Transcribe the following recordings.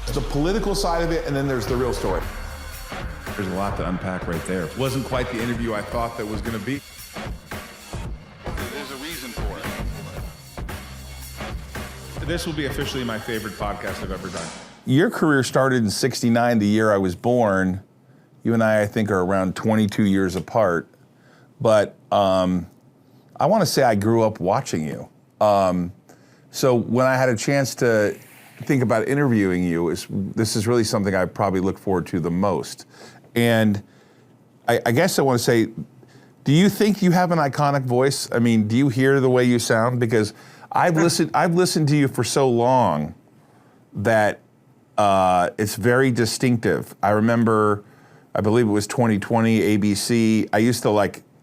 There's a political side of it, and then there's the real story. There's a lot to unpack right there. It wasn't quite the interview I thought that was going to be. There's a reason for it. This will be officially my favorite podcast I've ever done. Your career started in '69, the year I was born. You and I think, are around 22 years apart. But I want to say I grew up watching you. So when I had a chance to think about interviewing you, this is really something I probably look forward to the most. And I guess I want to say, do you think you have an iconic voice? I mean, do you hear the way you sound? Because I've listened to you for so long that it's very distinctive. I remember, I believe it was 2020, ABC. I used to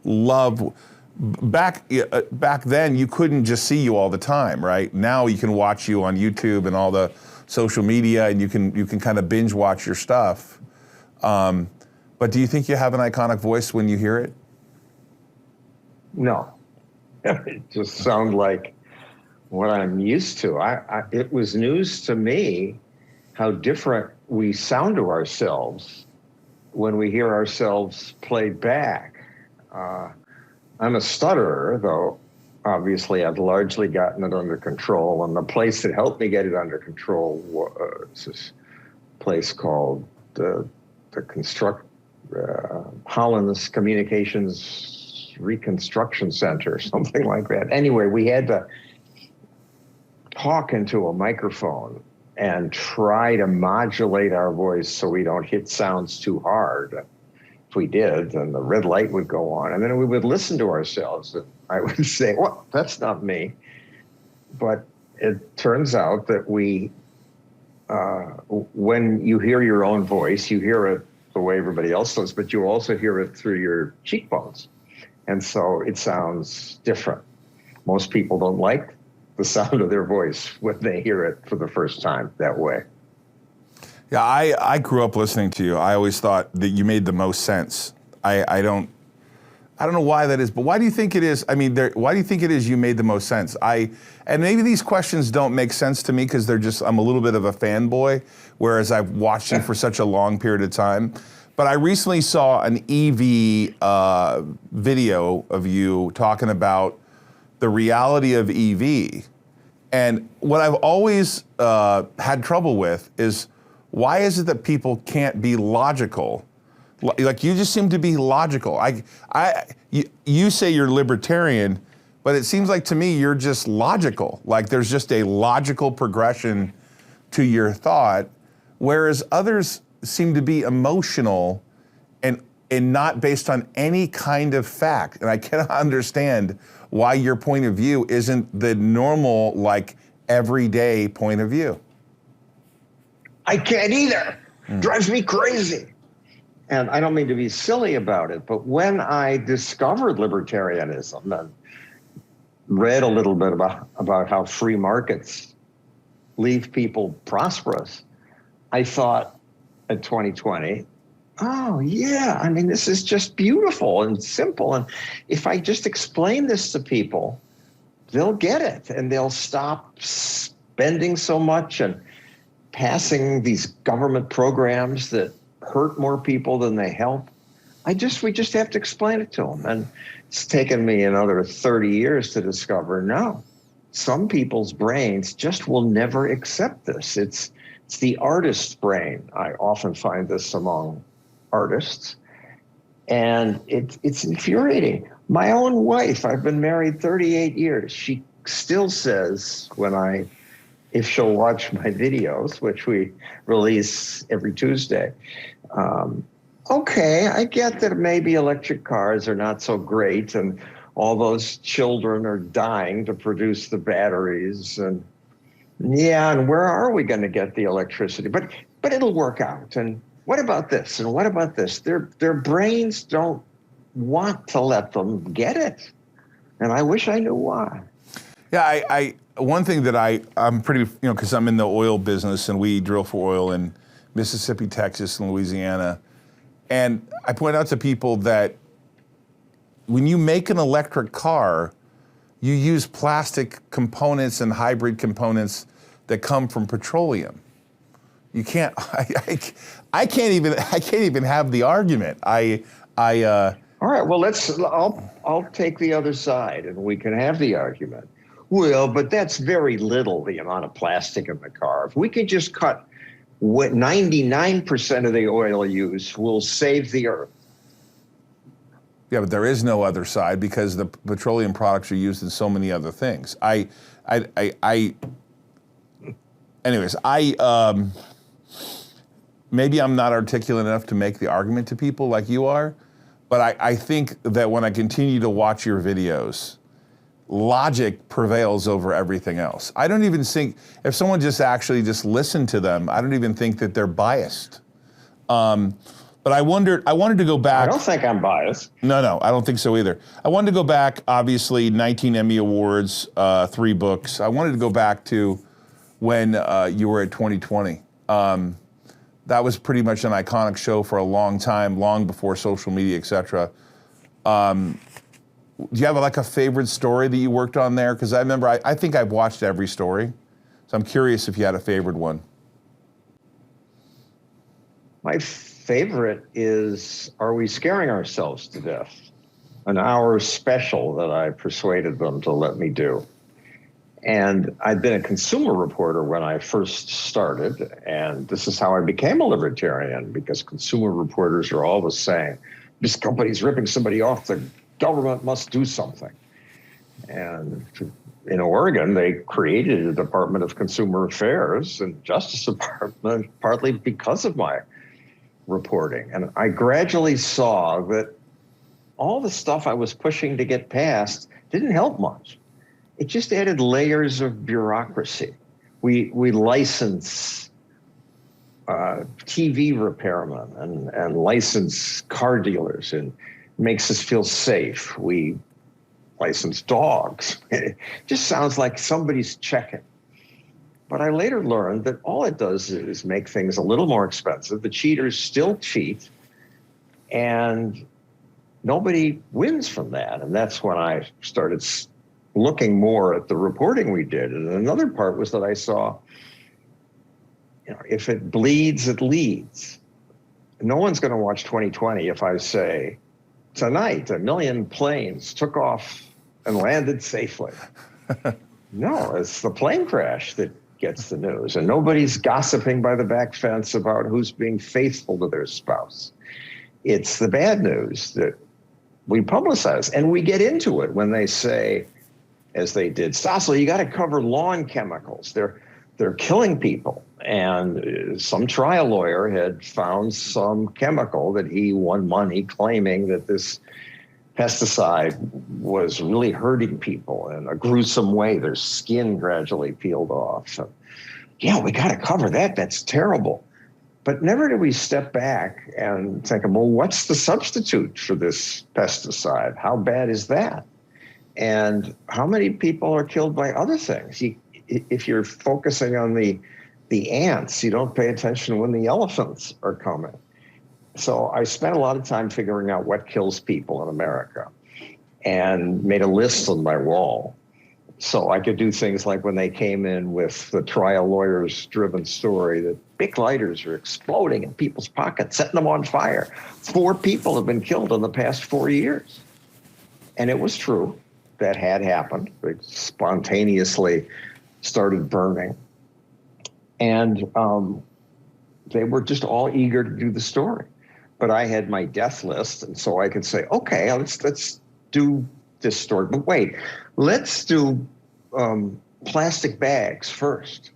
love, back then you couldn't just see you all the time, right? Now you can watch you on YouTube and all the social media, and you can kind of binge watch your stuff. But do you think you have an iconic voice when you hear it? No, it just sounds like what I'm used to. It was news to me how different we sound to ourselves when we hear ourselves played back. I'm a stutterer, though obviously I've largely gotten it under control, and the place that helped me get it under control was this place called the Holland's Communications Reconstruction Center, something like that. Anyway, we had to talk into a microphone and try to modulate our voice so we don't hit sounds too hard. If we did, then the red light would go on, and then we would listen to ourselves. I would say, well, that's not me. But it turns out that when you hear your own voice, you hear it the way everybody else does, but you also hear it through your cheekbones. And so it sounds different. Most people don't like the sound of their voice when they hear it for the first time that way. Yeah, I grew up listening to you. I always thought that you made the most sense. I don't know why that is, but why do you think it is? I mean, why do you think it is you made the most sense? And maybe these questions don't make sense to me because I'm a little bit of a fanboy, whereas I've watched you for such a long period of time. But I recently saw an EV video of you talking about the reality of EV. And what I've always had trouble with is, why is it that people can't be logical? Like, you just seem to be logical. You say you're libertarian, but it seems like to me you're just logical. Like, there's just a logical progression to your thought, whereas others seem to be emotional and not based on any kind of fact. And I cannot understand why your point of view isn't the normal, everyday point of view. I can't either. Drives me crazy. And I don't mean to be silly about it, but when I discovered libertarianism and read a little bit about how free markets leave people prosperous, I thought in 2020, oh yeah, I mean, this is just beautiful and simple. And if I just explain this to people, they'll get it and they'll stop spending so much and passing these government programs that hurt more people than they help. We just have to explain it to them. And it's taken me another 30 years to discover, no, some people's brains just will never accept this. It's the artist's brain. I often find this among artists. And it's infuriating. My own wife, I've been married 38 years. She still says if she'll watch my videos, which we release every Tuesday, okay, I get that maybe electric cars are not so great and all those children are dying to produce the batteries, and where are we going to get the electricity? But it'll work out. And what about this? And what about this? Their brains don't want to let them get it. And I wish I knew why. Yeah, one thing that I'm pretty, because I'm in the oil business and we drill for oil in Mississippi, Texas, and Louisiana. And I point out to people that when you make an electric car, you use plastic components and hybrid components that come from petroleum. You can't. I can't even have the argument. All right. Well, I'll take the other side, and we can have the argument. Well, but that's very little, the amount of plastic in the car. If we could just cut what 99% of the oil use, will save the earth. Yeah, but there is no other side because the petroleum products are used in so many other things. Anyways, maybe I'm not articulate enough to make the argument to people like you are, but I think that when I continue to watch your videos, logic prevails over everything else. I don't even think, if someone just listened to them, I don't even think that they're biased. But I wanted to go back. I don't think I'm biased. No, I don't think so either. I wanted to go back, obviously, 19 Emmy Awards, 3 books. I wanted to go back to when you were at 2020. That was pretty much an iconic show for a long time, long before social media, et cetera. Do you have like a favorite story that you worked on there? Because I remember, I think I've watched every story. So I'm curious if you had a favorite one. My favorite is Are We Scaring Ourselves to Death? An hour special that I persuaded them to let me do. And I'd been a consumer reporter when I first started, and this is how I became a libertarian, because consumer reporters are always saying, this company's ripping somebody off, the government must do something. And in Oregon, they created a Department of Consumer Affairs and Justice Department partly because of my reporting. And I gradually saw that all the stuff I was pushing to get passed didn't help much. It just added layers of bureaucracy. We license TV repairmen and license car dealers, and makes us feel safe. We license dogs. It just sounds like somebody's checking. But I later learned that all it does is make things a little more expensive. The cheaters still cheat, and nobody wins from that. And that's when I started looking more at the reporting we did. And another part was that I saw, if it bleeds, it leads. No one's going to watch 2020 if I say, tonight, 1 million planes took off and landed safely. No, it's the plane crash that gets the news. And nobody's gossiping by the back fence about who's being faithful to their spouse. It's the bad news that we publicize. And we get into it when they say, as they did, Stossel, you got to cover lawn chemicals. They're killing people. And some trial lawyer had found some chemical that he won money claiming that this pesticide was really hurting people in a gruesome way. Their skin gradually peeled off. So, yeah, we got to cover that. That's terrible. But never did we step back and think, well, what's the substitute for this pesticide? How bad is that? And how many people are killed by other things? If you're focusing on the ants, you don't pay attention when the elephants are coming. So I spent a lot of time figuring out what kills people in America and made a list on my wall. So I could do things like when they came in with the trial lawyers driven story that big lighters are exploding in people's pockets, setting them on fire. 4 people have been killed in the past 4 years. And it was true. That had happened. They spontaneously started burning. And they were just all eager to do the story. But I had my death list, and so I could say, okay, let's do this story. But wait, let's do plastic bags first,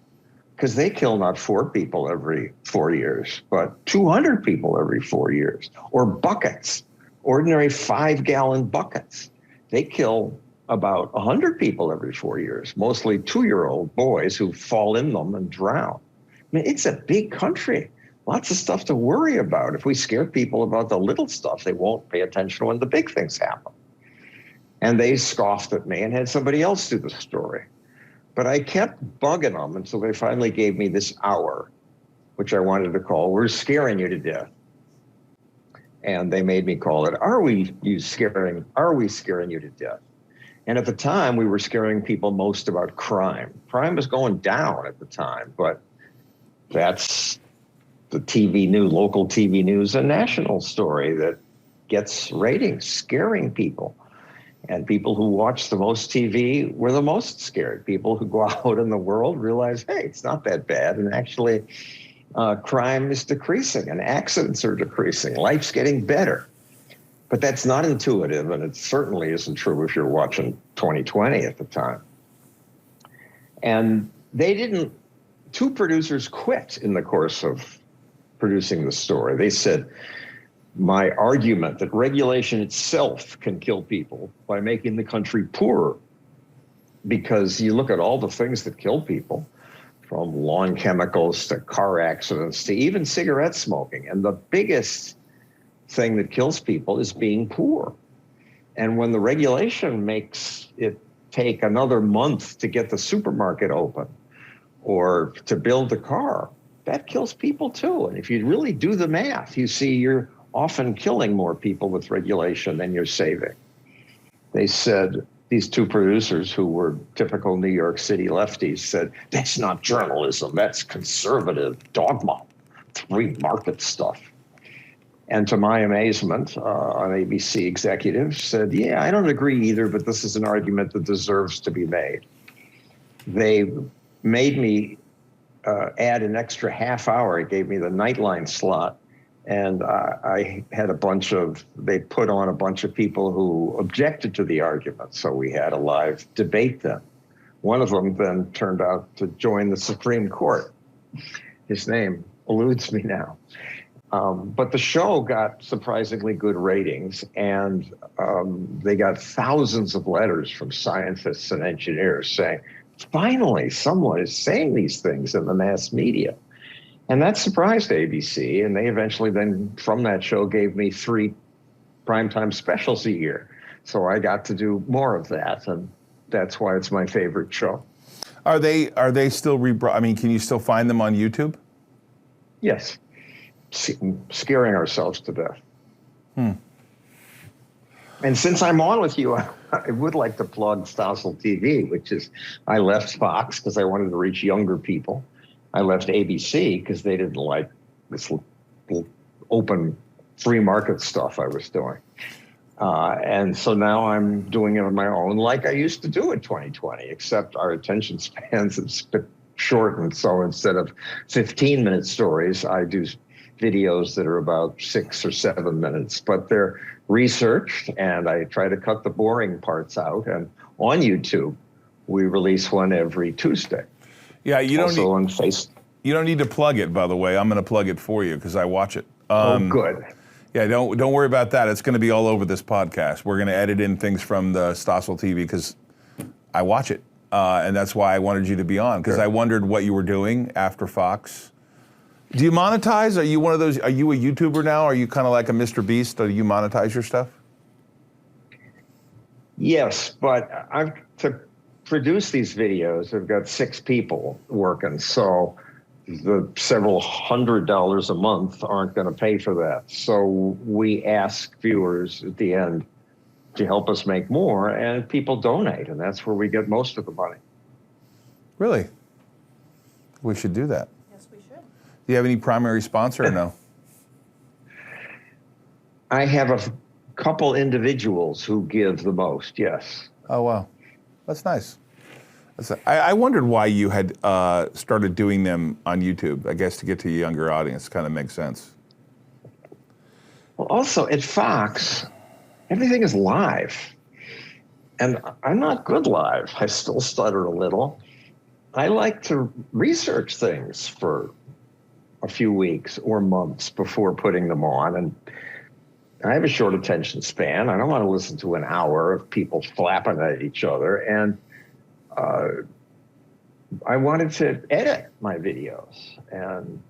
because they kill not 4 people every 4 years, but 200 people every 4 years. Or buckets, ordinary 5-gallon buckets. They kill about 100 people every 4 years, mostly 2-year-old boys who fall in them and drown. I mean, it's a big country. Lots of stuff to worry about. If we scare people about the little stuff, they won't pay attention when the big things happen. And they scoffed at me and had somebody else do the story. But I kept bugging them until they finally gave me this hour, which I wanted to call, We're Scaring You to Death. And they made me call it, Are we scaring you to death? And at the time, we were scaring people most about crime. Crime was going down at the time, but that's the local TV news, a national story that gets ratings, scaring people. And people who watch the most TV were the most scared. People who go out in the world realize, hey, it's not that bad. And actually, crime is decreasing and accidents are decreasing. Life's getting better. But that's not intuitive, and it certainly isn't true if you're watching 2020 at the time. And two producers quit in the course of producing the story. They said, my argument that regulation itself can kill people by making the country poorer, because you look at all the things that kill people, from lawn chemicals to car accidents to even cigarette smoking. And the biggest thing that kills people is being poor. And when the regulation makes it take another month to get the supermarket open or to build a car, that kills people too. And if you really do the math, you see you're often killing more people with regulation than you're saving. They said, these two producers who were typical New York City lefties said, that's not journalism, that's conservative dogma, free market stuff. And to my amazement, an ABC executive said, yeah, I don't agree either, but this is an argument that deserves to be made. They made me add an extra half hour. It gave me the Nightline slot. And I had they put on a bunch of people who objected to the argument. So we had a live debate then. One of them then turned out to join the Supreme Court. His name eludes me now. But the show got surprisingly good ratings, and they got thousands of letters from scientists and engineers saying, finally, someone is saying these things in the mass media. And that surprised ABC, and they eventually then, from that show, gave me 3 primetime specials a year. So I got to do more of that, and that's why it's my favorite show. Are they still can you still find them on YouTube? Yes. Scaring ourselves to death. And since I'm on with you, I would like to plug Stossel TV, which is, I left Fox because I wanted to reach younger people. I left ABC because they didn't like this open free market stuff I was doing. And so now I'm doing it on my own like I used to do in 2020, except our attention spans have shortened. So instead of 15-minute stories, I do videos that are about 6 or 7 minutes, but they're researched, and I try to cut the boring parts out. And on YouTube, we release one every Tuesday. Yeah, you don't need to plug it, by the way. I'm going to plug it for you because I watch it. Good. Yeah, don't worry about that. It's going to be all over this podcast. We're going to edit in things from the Stossel TV because I watch it, and that's why I wanted you to be on, because I wondered what you were doing after Fox. Do you monetize? Are you one of those? Are you a YouTuber now? Are you kind of like a Mr. Beast? Do you monetize your stuff? Yes, but to produce these videos, I've got 6 people working, so the several $100s a month aren't going to pay for that. So we ask viewers at the end to help us make more, and people donate, and that's where we get most of the money. Really? We should do that. Yes, we should. Do you have any primary sponsor or no? I have a couple individuals who give the most, yes. Oh, wow. That's nice. I wondered why you had started doing them on YouTube. I guess to get to a younger audience kind of makes sense. Well, also at Fox, everything is live. And I'm not good live. I still stutter a little. I like to research things for a few weeks or months before putting them on. And I have a short attention span. I don't want to listen to an hour of people flapping at each other. And I wanted to edit my videos. And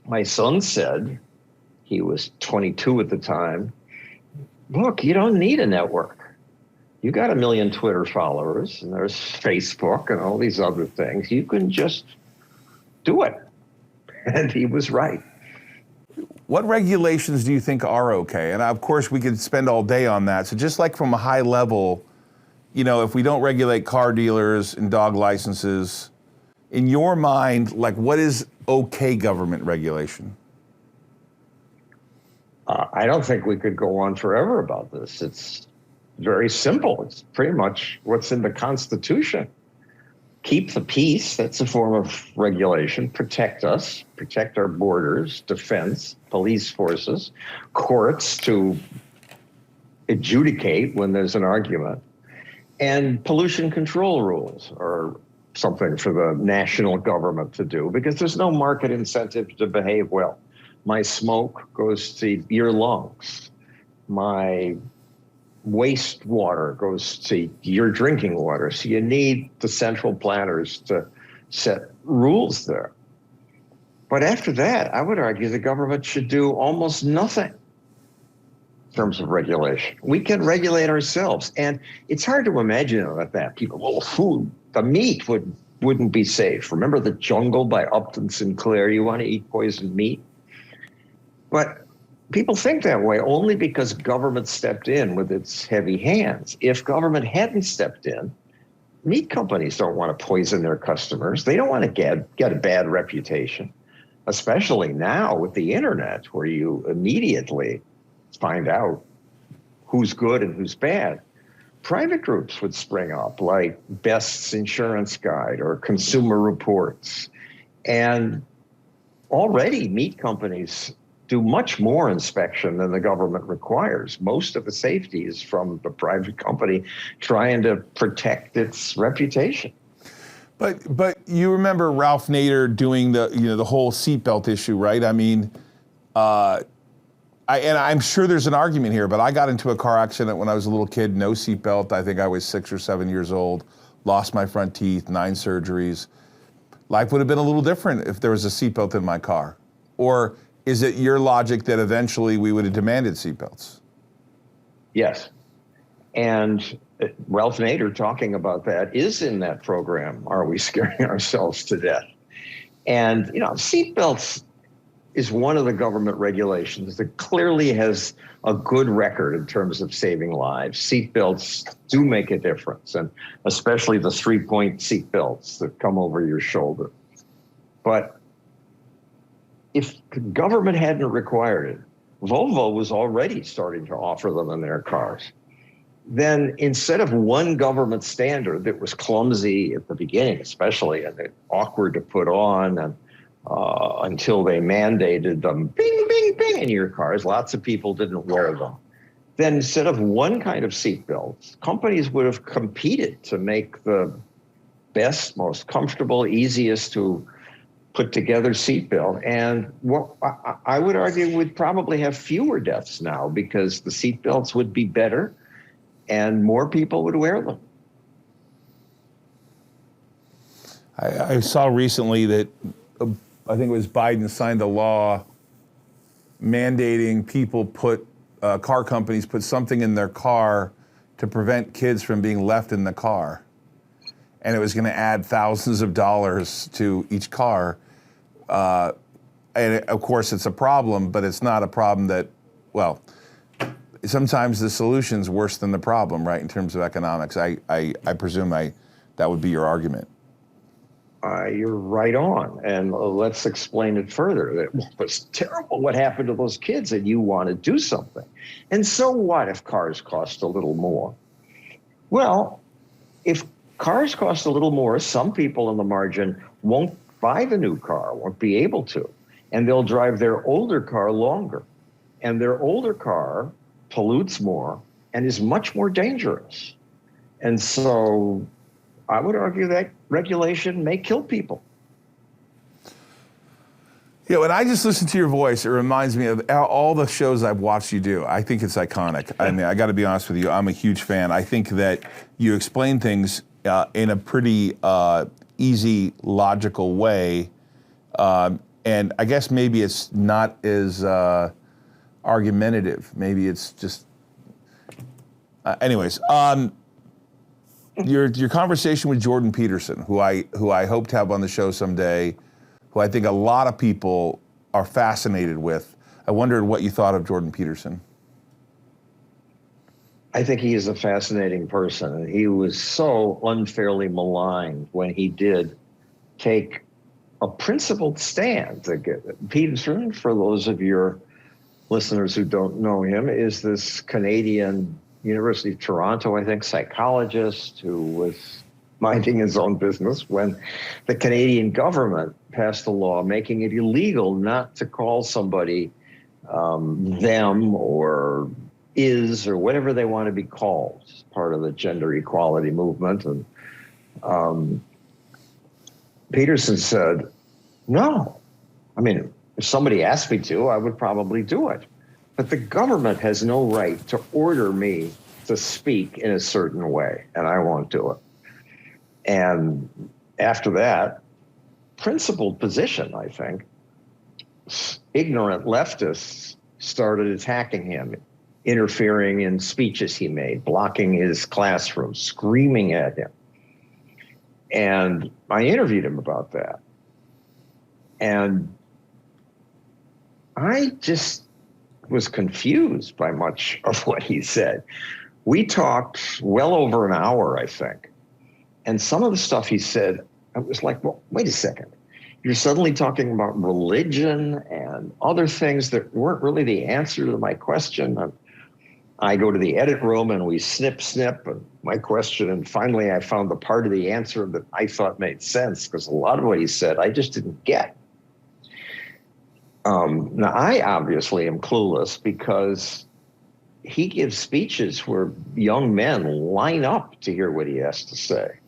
my son said, he was 22 at the time, look, you don't need a network. You got 1 million Twitter followers, and there's Facebook and all these other things. You can just do it. And he was right. What regulations do you think are okay? And of course, we could spend all day on that. So just like from a high level, you know, if we don't regulate car dealers and dog licenses, in your mind, like what is okay government regulation? I don't think we could go on forever about this. It's very simple. It's pretty much what's in the Constitution. Keep the peace. That's a form of regulation. Protect us, protect our borders, defense, police forces, courts to adjudicate when there's an argument, and pollution control rules are something for the national government to do because there's no market incentive to behave well. My smoke goes to your lungs. My wastewater goes to your drinking water. So you need the central planners to set rules there. But after that, I would argue the government should do almost nothing in terms of regulation. We can regulate ourselves. And it's hard to imagine that people, well, food, the meat wouldn't be safe. Remember The Jungle by Upton Sinclair? You want to eat poisoned meat? But people think that way only because government stepped in with its heavy hands. If government hadn't stepped in, meat companies don't want to poison their customers. They don't want to get a bad reputation, especially now with the internet where you immediately find out who's good and who's bad. Private groups would spring up like Best's Insurance Guide or Consumer Reports. And already meat companies do much more inspection than the government requires. Most of the safety is from the private company trying to protect its reputation. But you remember Ralph Nader doing the whole seatbelt issue, right? I mean, I'm sure there's an argument here, but I got into a car accident when I was a little kid, no seatbelt. I think I was 6 or 7 years old, lost my front teeth, 9 surgeries. Life would have been a little different if there was a seatbelt in my car. Or is it your logic that eventually we would have demanded seatbelts? Yes. And Ralph Nader talking about that is in that program, Are We Scaring Ourselves to Death? And, seatbelts is one of the government regulations that clearly has a good record in terms of saving lives. Seatbelts do make a difference, and especially the 3-point seatbelts that come over your shoulder. But if the government hadn't required it, Volvo was already starting to offer them in their cars. Then instead of one government standard that was clumsy at the beginning, especially, and awkward to put on, and until they mandated them, bing, bing, bing, in your cars, lots of people didn't wear them. Then instead of one kind of seatbelts, companies would have competed to make the best, most comfortable, easiest to put together seatbelt. And what I would argue would probably have fewer deaths now because the seatbelts would be better and more people would wear them. I saw recently that I think it was Biden signed a law mandating people car companies put something in their car to prevent kids from being left in the car. And it was going to add thousands of dollars to each car. And of course, it's a problem, but it's not a problem that, well, sometimes the solution's worse than the problem, right, in terms of economics. I presume that would be your argument. You're right on. And let's explain it further. It was terrible what happened to those kids, and you want to do something. And so what if cars cost a little more? Well, if cars cost a little more, some people on the margin won't buy the new car, won't be able to, and they'll drive their older car longer. And their older car pollutes more and is much more dangerous. And so I would argue that regulation may kill people. When I just listen to your voice, it reminds me of all the shows I've watched you do. I think it's iconic. I mean, I got to be honest with you, I'm a huge fan. I think that you explain things in a pretty easy, logical way. And I guess maybe it's not as argumentative. Maybe it's just, anyways. Your conversation with Jordan Peterson, who I hope to have on the show someday, who I think a lot of people are fascinated with. I wondered what you thought of Jordan Peterson. I think he is a fascinating person. He was so unfairly maligned when he did take a principled stand. Peterson, for those of your listeners who don't know him, is this Canadian University of Toronto, I think, psychologist who was minding his own business when the Canadian government passed a law making it illegal not to call somebody them or is or whatever they want to be called. It's part of the gender equality movement. And Peterson said, no. I mean, if somebody asked me to, I would probably do it. But the government has no right to order me to speak in a certain way, and I won't do it. And after that, principled position, I think, ignorant leftists started attacking him, interfering in speeches he made, blocking his classroom, screaming at him. And I interviewed him about that. And I just was confused by much of what he said. We talked well over an hour, I think. And some of the stuff he said, I was like, well, wait a second. You're suddenly talking about religion and other things that weren't really the answer to my question. And I go to the edit room and we snip and my question. And finally, I found the part of the answer that I thought made sense, because a lot of what he said, I just didn't get. Now, I obviously am clueless because he gives speeches where young men line up to hear what he has to say.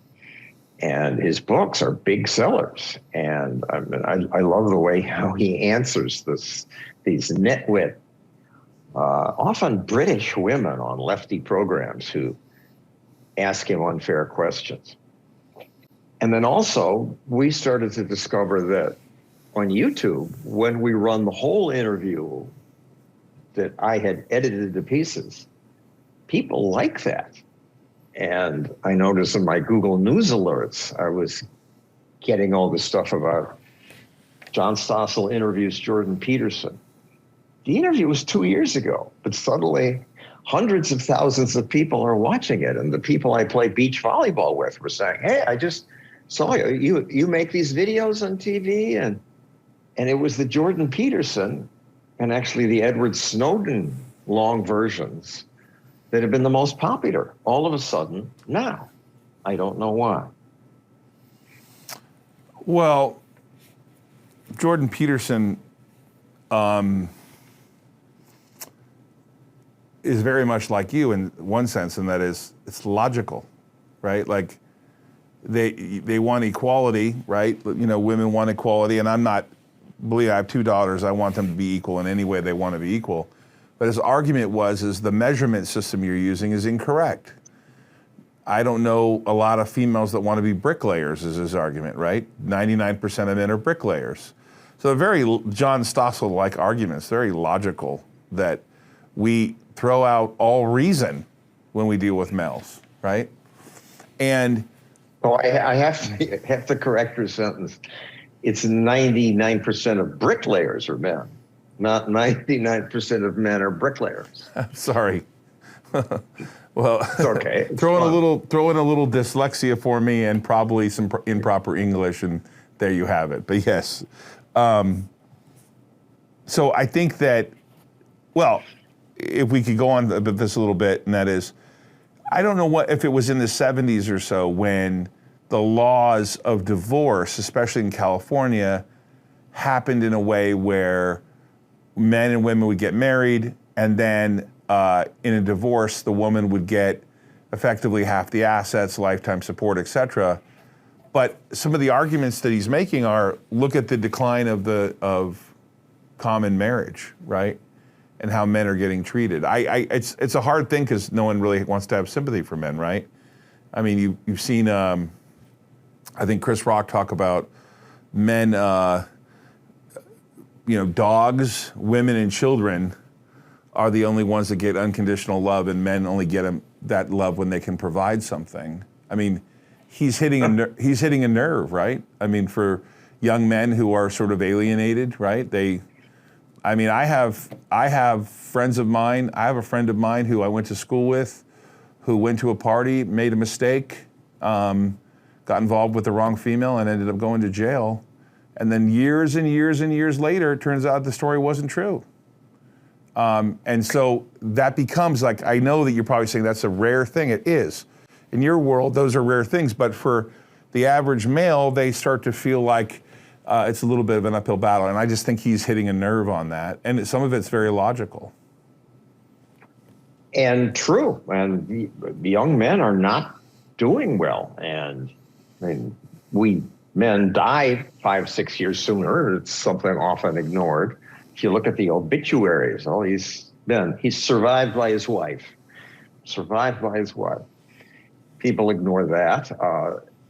And his books are big sellers. And I mean, I love the way how he answers these nitwit, often British women on lefty programs who ask him unfair questions. And then also, we started to discover that on YouTube, when we run the whole interview that I had edited to pieces, people like that. And I noticed in my Google News alerts, I was getting all this stuff about John Stossel interviews Jordan Peterson. The interview was 2 years ago, but suddenly hundreds of thousands of people are watching it. And the people I play beach volleyball with were saying, hey, I just saw you. You make these videos on TV? And it was the Jordan Peterson and actually the Edward Snowden long versions that have been the most popular all of a sudden now. I don't know why. Well, Jordan Peterson is very much like you in one sense, and that is it's logical, right? Like they want equality, right? You know, women want equality, and I'm not, believe I have 2 daughters, I want them to be equal in any way they want to be equal. But his argument is the measurement system you're using is incorrect. I don't know a lot of females that want to be bricklayers, is his argument, right? 99% of men are bricklayers. So very John Stossel-like arguments, very logical, that we throw out all reason when we deal with males, right? And I have to correct your sentence. It's 99% of bricklayers are men. Not 99% of men are bricklayers. Sorry. Well, it's okay. throw in a little dyslexia for me and probably some improper English, and there you have it. But yes, so I think that, well, if we could go on about this a little bit, and that is, I don't know if it was in the 70s or so when the laws of divorce, especially in California, happened in a way where men and women would get married, and then in a divorce, the woman would get effectively half the assets, lifetime support, etc. But some of the arguments that he's making are, look at the decline of common marriage, right? And how men are getting treated. It's a hard thing because no one really wants to have sympathy for men, right? I mean, you've seen, I think Chris Rock talk about men, dogs, women, and children are the only ones that get unconditional love, and men only get that love when they can provide something. I mean, he's hitting a nerve, right? I mean, for young men who are sort of alienated, right? I have friends of mine. I have a friend of mine who I went to school with, who went to a party, made a mistake, got involved with the wrong female, and ended up going to jail. And then years and years and years later, it turns out the story wasn't true. And so that becomes like, I know that you're probably saying that's a rare thing. It is. In your world, those are rare things. But for the average male, they start to feel like it's a little bit of an uphill battle. And I just think he's hitting a nerve on that. And some of it's very logical. And true. And the young men are not doing well. And I mean, we men die 5-6 years sooner. It's something often ignored. If you look at the obituaries, all these men, he's survived by his wife. Survived by his wife. People ignore that.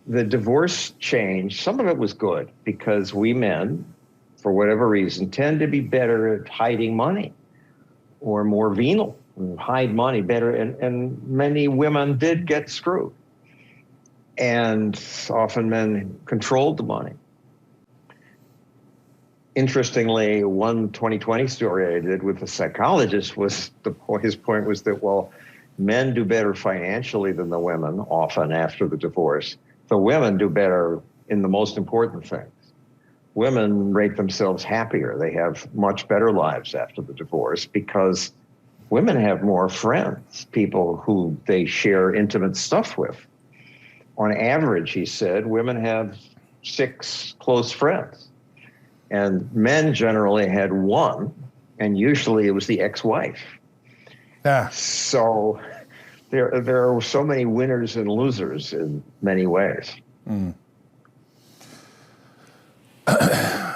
The divorce change, some of it was good because we men, for whatever reason, tend to be better at hiding money or more venal, hide money better. And many women did get screwed. And often men controlled the money. Interestingly, one 2020 story I did with a psychologist was his point was that, well, men do better financially than the women often after the divorce. The women do better in the most important things. Women rate themselves happier. They have much better lives after the divorce because women have more friends, people who they share intimate stuff with. On average, he said, women have 6 close friends. And men generally had 1, and usually it was the ex-wife. Yeah. So there are so many winners and losers in many ways. Mm.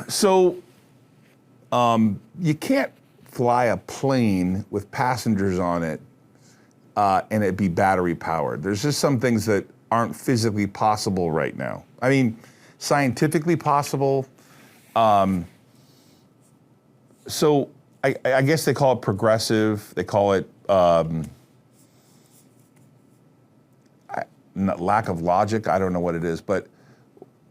So you can't fly a plane with passengers on it and it be battery powered. There's just some things that aren't physically possible right now. I mean, scientifically possible. So I guess they call it progressive. They call it lack of logic. I don't know what it is, but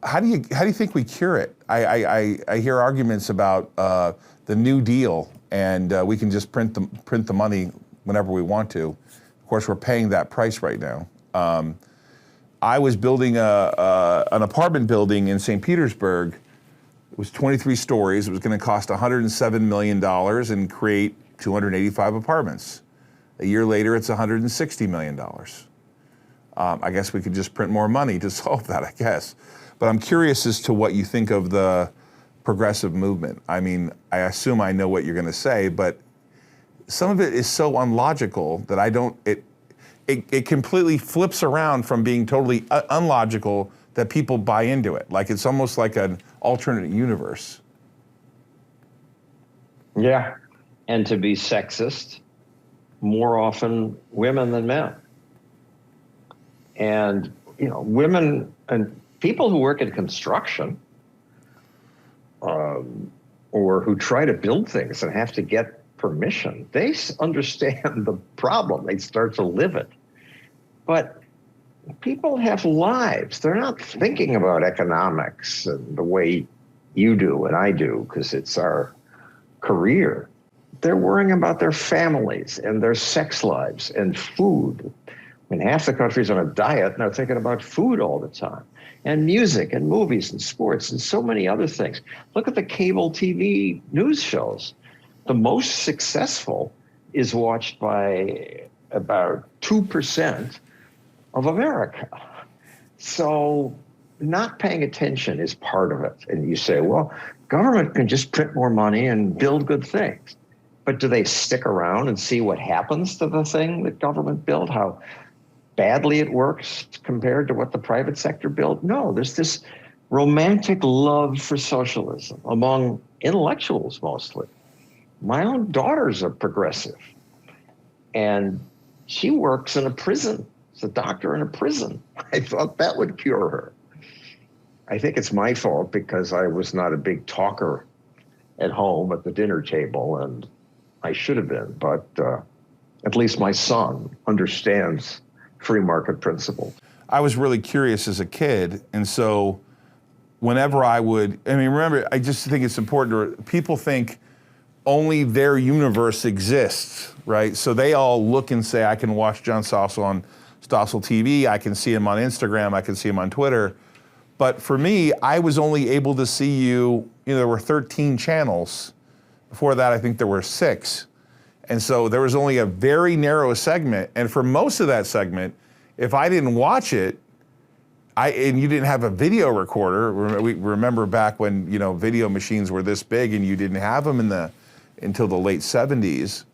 how do you think we cure it? I hear arguments about the New Deal and we can just print the money whenever we want to. Of course, we're paying that price right now. I was building an apartment building in St. Petersburg. It was 23 stories. It was going to cost $107 million and create 285 apartments. A year later, it's $160 million. I guess we could just print more money to solve that, I guess. But I'm curious as to what you think of the progressive movement. I mean, I assume I know what you're going to say, but some of it is so unlogical that it completely flips around from being totally unlogical that people buy into it. Like it's almost like an alternate universe. Yeah. And to be sexist, more often women than men. And, women and people who work in construction or who try to build things and have to get permission, they understand the problem. They start to live it. But people have lives. They're not thinking about economics and the way you do and I do because it's our career. They're worrying about their families and their sex lives and food. I mean, half the country's on a diet and they're thinking about food all the time. And music and movies and sports and so many other things. Look at the cable TV news shows. The most successful is watched by about 2% of America. So not paying attention is part of it. And you say, well, government can just print more money and build good things. But do they stick around and see what happens to the thing that government built, how badly it works compared to what the private sector built? No, there's this romantic love for socialism among intellectuals mostly. My own daughter's a progressive, and she works in a prison. She's a doctor in a prison. I thought that would cure her. I think it's my fault because I was not a big talker at home at the dinner table, and I should have been, but at least my son understands free market principles. I was really curious as a kid, and so whenever remember, I just think it's important people think only their universe exists, right? So they all look and say, I can watch John Stossel on Stossel TV, I can see him on Instagram, I can see him on Twitter. But for me, I was only able to see you, there were 13 channels. Before that, I think there were 6. And so there was only a very narrow segment. And for most of that segment, if I didn't watch it, and you didn't have a video recorder, we remember back when, you know, video machines were this big and you didn't have them until the late 70s,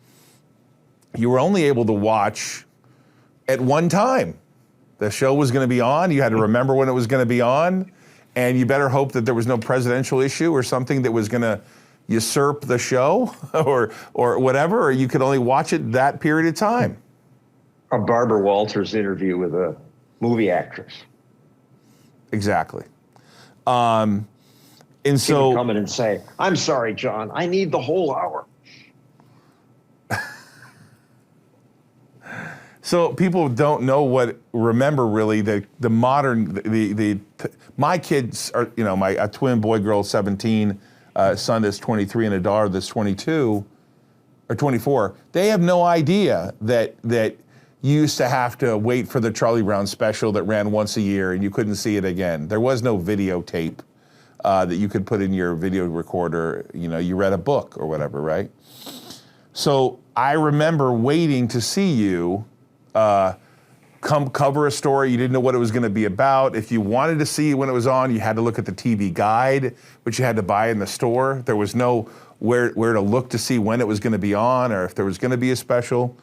you were only able to watch at one time. The show was going to be on, you had to remember when it was going to be on, and you better hope that there was no presidential issue or something that was going to usurp the show or whatever, or you could only watch it that period of time. A Barbara Walters interview with a movie actress. Exactly. And She so would come in and say, "I'm sorry, John, I need the whole hour." So people don't remember really the modern, my kids are, you know, a twin boy, girl, 17, son that's 23 and a daughter that's 22 or 24. They have no idea that you used to have to wait for the Charlie Brown special that ran once a year and you couldn't see it again. There was no videotape that you could put in your video recorder. You know, you read a book or whatever, right? So I remember waiting to see you come cover a story. You didn't know what it was going to be about. If you wanted to see when it was on, you had to look at the TV guide, which you had to buy in the store. There was no where to look to see when it was going to be on or if there was going to be a special.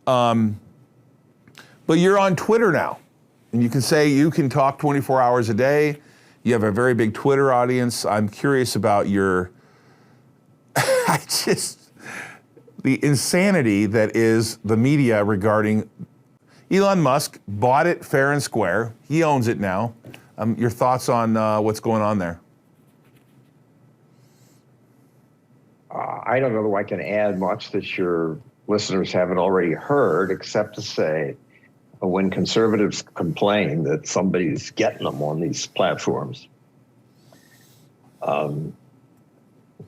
But you're on Twitter now, and you can say you can talk 24 hours a day. You have a very big Twitter audience. I'm curious about the insanity that is the media regarding Elon Musk bought it fair and square. He owns it now. Your thoughts on what's going on there? I don't know that I can add much that your listeners haven't already heard, except to say, when conservatives complain that somebody's getting them on these platforms,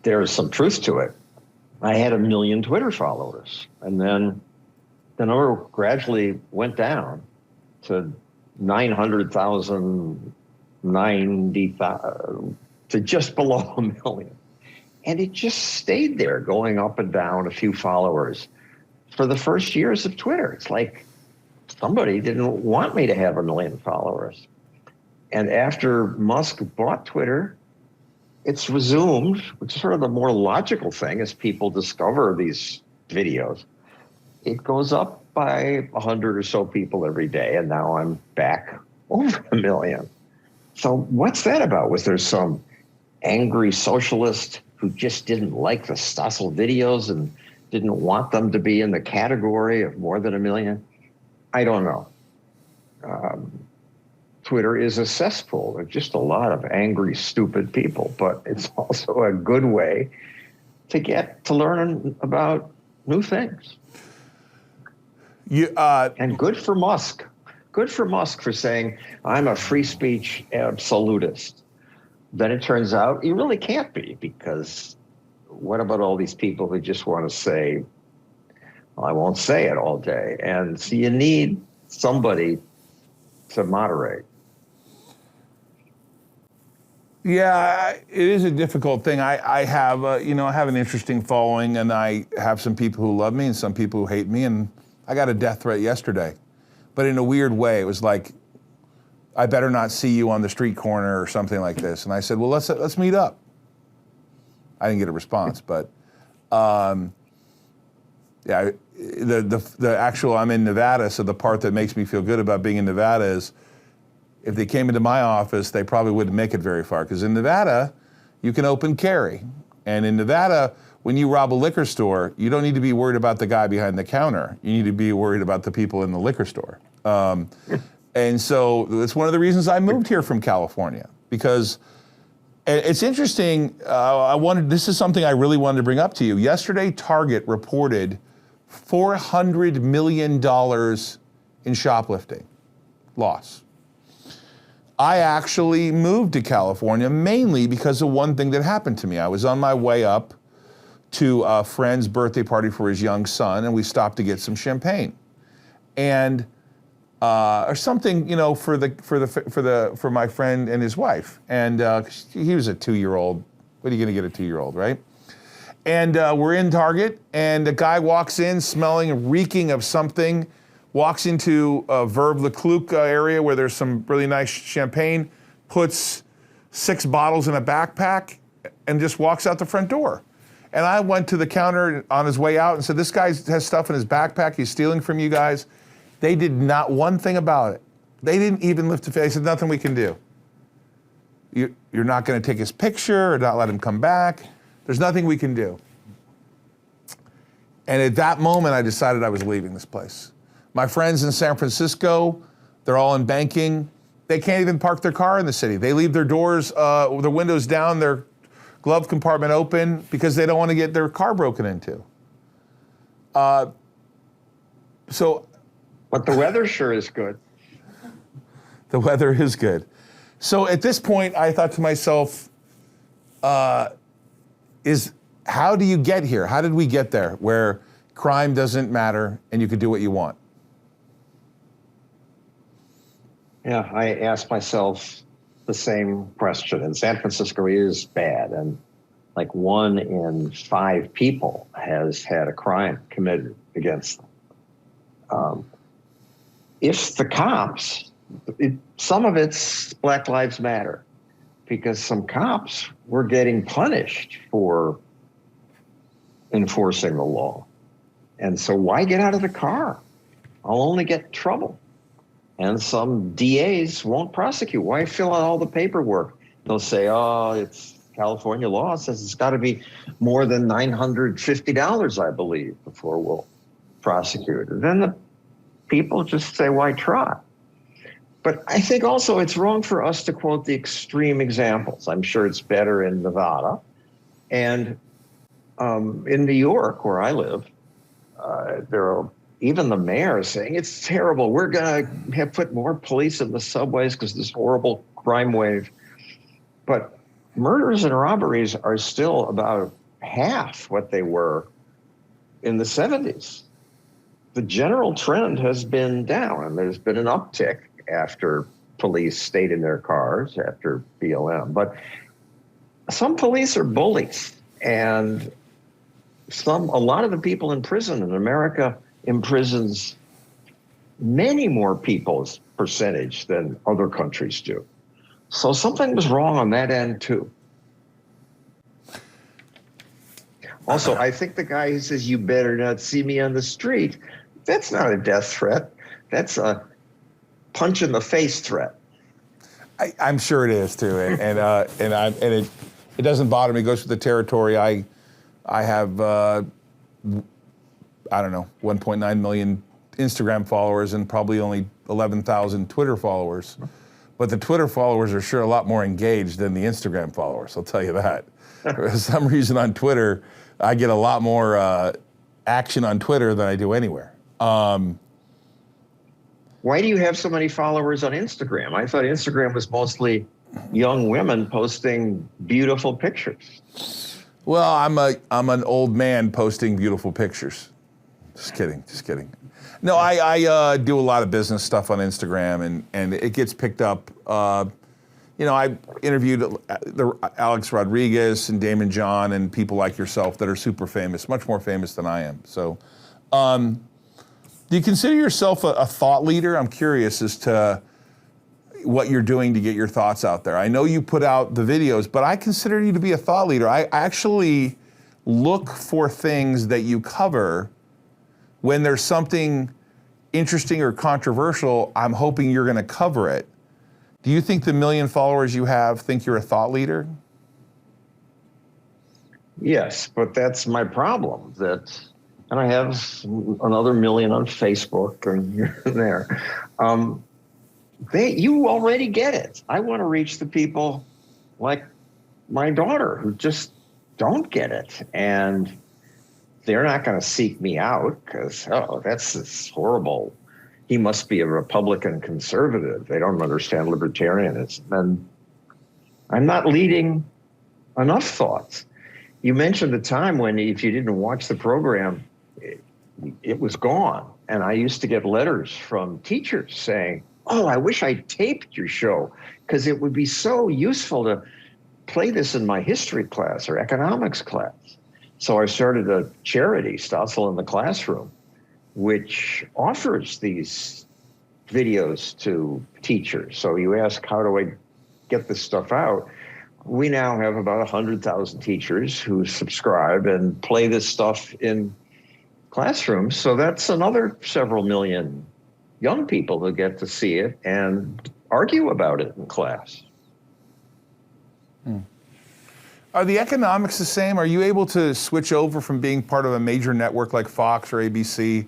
there is some truth to it. I had 1 million Twitter followers, and then the number gradually went down to 900,000, 90,000, to just below 1 million. And it just stayed there, going up and down a few followers for the first years of Twitter. It's like somebody didn't want me to have 1 million followers. And after Musk bought Twitter, it's resumed, which is sort of the more logical thing as people discover these videos. It goes up by 100 or so people every day, and now I'm back over 1 million. So what's that about? Was there some angry socialist who just didn't like the Stossel videos and didn't want them to be in the category of more than 1 million? I don't know. Twitter is a cesspool. There's just a lot of angry, stupid people, but it's also a good way to learn about new things. And good for Musk. Good for Musk for saying, I'm a free speech absolutist. Then it turns out you really can't be, because what about all these people who just want to say, well, I won't say it all day? And so you need somebody to moderate. Yeah, it is a difficult thing. I have I have an interesting following, and I have some people who love me and some people who hate me, and I got a death threat yesterday. But in a weird way, it was like, I better not see you on the street corner or something like this. And I said, well, let's meet up. I didn't get a response, but the actual, I'm in Nevada, so the part that makes me feel good about being in Nevada is if they came into my office, they probably wouldn't make it very far, because in Nevada, you can open carry. And in Nevada, when you rob a liquor store, you don't need to be worried about the guy behind the counter. You need to be worried about the people in the liquor store. And so it's one of the reasons I moved here from California, because it's interesting. This is something I really wanted to bring up to you. Yesterday, Target reported $400 million in shoplifting loss. I actually moved to California mainly because of one thing that happened to me. I was on my way up to a friend's birthday party for his young son, and we stopped to get some champagne, and or something, for my friend and his wife. And he was a 2-year-old. What are you going to get a 2-year-old, right? And we're in Target, and a guy walks in smelling, reeking of something, walks into a Verve Le Clouk area where there's some really nice champagne, puts 6 bottles in a backpack, and just walks out the front door. And I went to the counter on his way out and said, this guy has stuff in his backpack, he's stealing from you guys. They did not one thing about it. They didn't even lift a finger. They said, nothing we can do. You're not gonna take his picture or not let him come back. There's nothing we can do. And at that moment, I decided I was leaving this place. My friends in San Francisco, they're all in banking. They can't even park their car in the city. They leave their doors, their windows down, their glove compartment open because they don't want to get their car broken into. But the weather sure is good. The weather is good. So at this point, I thought to myself, how do you get here? How did we get there where crime doesn't matter and you can do what you want? Yeah, I asked myself the same question. And San Francisco is bad. And like 1 in 5 people has had a crime committed against them. If the cops, some of it's Black Lives Matter, because some cops were getting punished for enforcing the law. And so why get out of the car? I'll only get in trouble. And some DAs won't prosecute. Why fill out all the paperwork? They'll say, oh, it's California law. It says it's got to be more than $950, I believe, before we'll prosecute. And then the people just say, why try? But I think also it's wrong for us to quote the extreme examples. I'm sure it's better in Nevada. And in New York, where I live, there are even the mayor is saying it's terrible. We're going to have put more police in the subways because of this horrible crime wave. But murders and robberies are still about half what they were in the 70s. The general trend has been down, and there's been an uptick after police stayed in their cars after BLM. But some police are bullies, and a lot of the people in prison in America imprisons many more people's percentage than other countries do. So something was wrong on that end too. Also, I think the guy who says, you better not see me on the street, that's not a death threat. That's a punch in the face threat. I'm sure it is too. And it doesn't bother me. It goes with the territory. I have, I don't know, 1.9 million Instagram followers and probably only 11,000 Twitter followers. But the Twitter followers are sure a lot more engaged than the Instagram followers, I'll tell you that. For some reason on Twitter, I get a lot more action on Twitter than I do anywhere. Why do you have so many followers on Instagram? I thought Instagram was mostly young women posting beautiful pictures. Well, I'm an old man posting beautiful pictures. Just kidding. No, I do a lot of business stuff on Instagram, and it gets picked up. I interviewed Alex Rodriguez and Damon John and people like yourself that are super famous, much more famous than I am. So, do you consider yourself a thought leader? I'm curious as to what you're doing to get your thoughts out there. I know you put out the videos, but I consider you to be a thought leader. I actually look for things that you cover. When there's something interesting or controversial, I'm hoping you're going to cover it. Do you think the 1 million followers you have think you're a thought leader? Yes, but that's my problem. And I have another 1 million on Facebook and here and there. You already get it. I want to reach the people like my daughter who just don't get it. And they're not going to seek me out because, that's horrible. He must be a Republican conservative. They don't understand libertarianism. And I'm not leading enough thoughts. You mentioned the time when if you didn't watch the program, it was gone. And I used to get letters from teachers saying, oh, I wish I taped your show because it would be so useful to play this in my history class or economics class. So I started a charity, Stossel in the Classroom, which offers these videos to teachers. So you ask, how do I get this stuff out? We now have about 100,000 teachers who subscribe and play this stuff in classrooms. So that's another several million young people who get to see it and argue about it in class. Are the economics the same? Are you able to switch over from being part of a major network like Fox or ABC?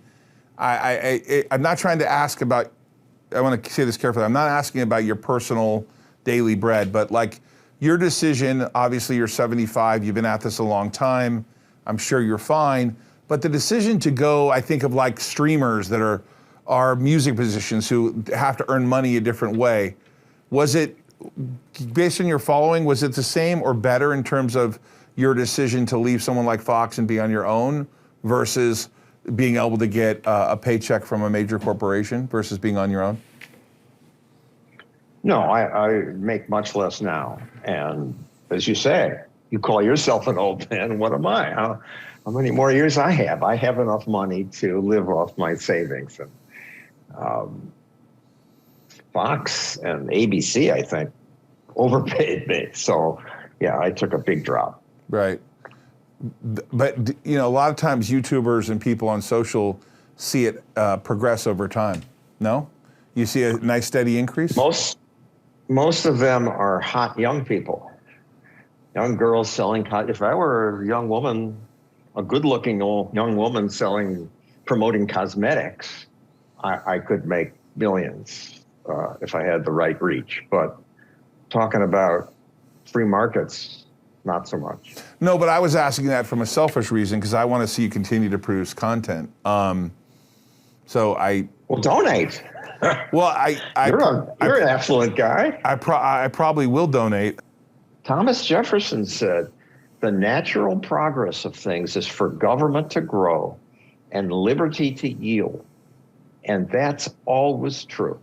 I'm not trying to ask about, I want to say this carefully, I'm not asking about your personal daily bread, but like your decision, obviously you're 75, you've been at this a long time, I'm sure you're fine, but the decision to go, I think of like streamers that are music musicians who have to earn money a different way. Was it, based on your following, was it the same or better in terms of your decision to leave someone like Fox and be on your own versus being able to get a paycheck from a major corporation versus being on your own? No, I make much less now. And as you say, you call yourself an old man. What am I? How many more years I have? I have enough money to live off my savings. And Fox and ABC, I think, overpaid me. So, yeah, I took a big drop. Right. But, you know, a lot of times YouTubers and people on social see it progress over time. No? You see a nice steady increase? Most of them are hot young people. Young girls selling, if I were a young woman, a good-looking young woman promoting cosmetics, I could make millions if I had the right reach. But talking about free markets, not so much. No, but I was asking that from a selfish reason because I want to see you continue to produce content. Well, donate. Well, you're an affluent guy. I probably will donate. Thomas Jefferson said, the natural progress of things is for government to grow and liberty to yield. And that's always true.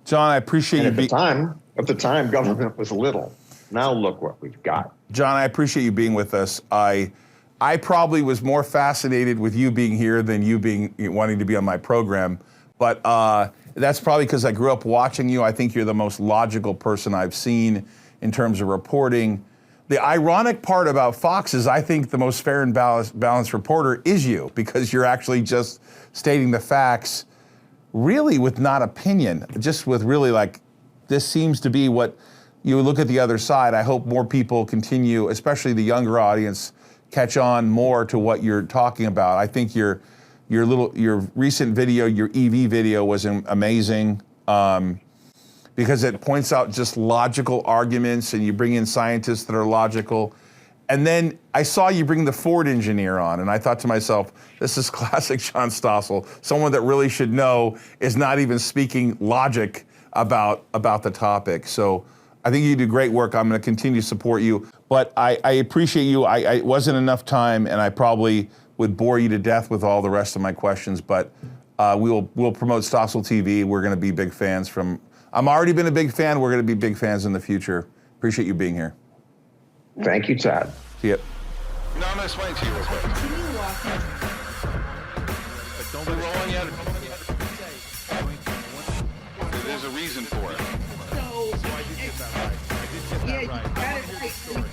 John, I appreciate and at the time, government was little. Now look what we've got. John, I appreciate you being with us. I probably was more fascinated with you being here than you wanting to be on my program. But that's probably because I grew up watching you. I think you're the most logical person I've seen in terms of reporting. The ironic part about Fox is I think the most fair and balanced reporter is you, because you're actually just stating the facts really with not opinion, just with really like, this seems to be what you look at the other side. I hope more people continue, especially the younger audience, catch on more to what you're talking about. I think your recent video, your EV video was amazing because it points out just logical arguments and you bring in scientists that are logical. And then I saw you bring the Ford engineer on, and I thought to myself, this is classic John Stossel. Someone that really should know is not even speaking logic about the topic. So I think you do great work. I'm going to continue to support you. But I appreciate you. It wasn't enough time, and I probably would bore you to death with all the rest of my questions. But we'll promote Stossel TV. We're going to be big fans from. I'm already been a big fan. We're going to be big fans in the future. Appreciate you being here. Thank you, Todd. See ya. No, I'm going to explain to you real quick. We're rolling out. There's a reason for it. Yeah, you got it right.